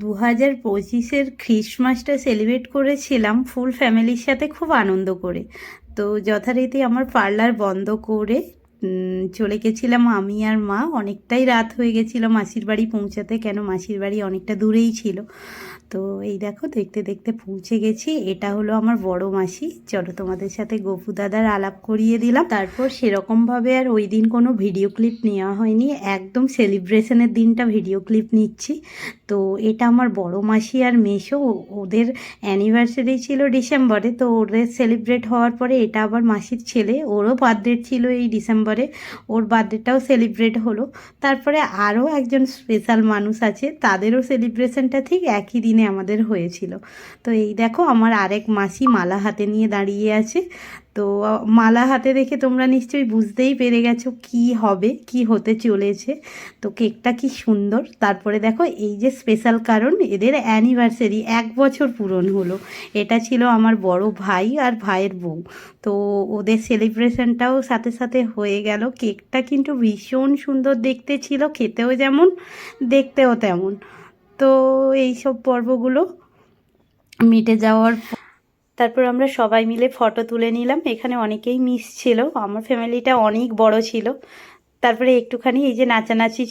2025-এর খ্রিসমাসটা celebrate করেছিলাম ফুল ফ্যামিলির সাথে, খুব আনন্দ করে। তো যথারীতি আমার পার্লার বন্ধ করে চলে গেছিলাম আমি আর মা। অনেকটাই রাত হয়ে গেছিলো মাসির বাড়ি পৌঁছাতে, কেন মাসির বাড়ি অনেকটা দূরেই ছিল। তো এই দেখো দেখতে দেখতে পৌঁছে গেছি। এটা হলো আমার বড় মাসি। চলো তোমাদের সাথে গপু দাদার আলাপ করিয়ে দিলাম। তারপর সেরকমভাবে আর ওই দিন কোনো ভিডিও ক্লিপ নেওয়া হয়নি, একদম সেলিব্রেশনের দিনটা ভিডিও ক্লিপ নিচ্ছি। তো এটা আমার বড় মাসি আর মেসো, ওদের অ্যানিভার্সারি ছিল ডিসেম্বরে। তো ওদের সেলিব্রেট হওয়ার পরে এটা আবার মাসির ছেলে, ওরও বার্থডে ছিল এই ডিসেম্বরে, ওর বার্থডেটাও সেলিব্রেট হলো। তারপরে আরও একজন স্পেশাল মানুষ আছে, তাদেরও সেলিব্রেশনটা ঠিক একই দিনে আমাদের হয়েছিল। তো এই দেখো আমার আরেক মাসি মালা হাতে নিয়ে দাঁড়িয়ে আছে। তো মালা হাতে দেখে তোমরা নিশ্চয়ই বুঝতেই পেরে গেছো কি হবে, কি হতে চলেছে। তো কেকটা কি সুন্দর। তারপরে দেখো এই যে স্পেশাল কারণ, এদের অ্যানিভার্সারি 1 বছর পূরণ হলো। এটা ছিল আমার বড় ভাই আর ভাইয়ের বউ। তো ওদের সেলিব্রেশনটাও সাথে সাথে হয়ে গেল। কেকটা কিন্তু ভীষণ সুন্দর দেখতে ছিল, খেতেও যেমন দেখতেও তেমন। তো এই সব পর্বগুলো মিটে যাওয়ার তারপর আমরা সবাই মিলে ফটো তুলে নিলাম। এখানে অনেকেই মিস ছিল, আমার ফ্যামিলিটা অনেক বড় ছিল। তারপরে একটুখানি এই যে নাচানাচি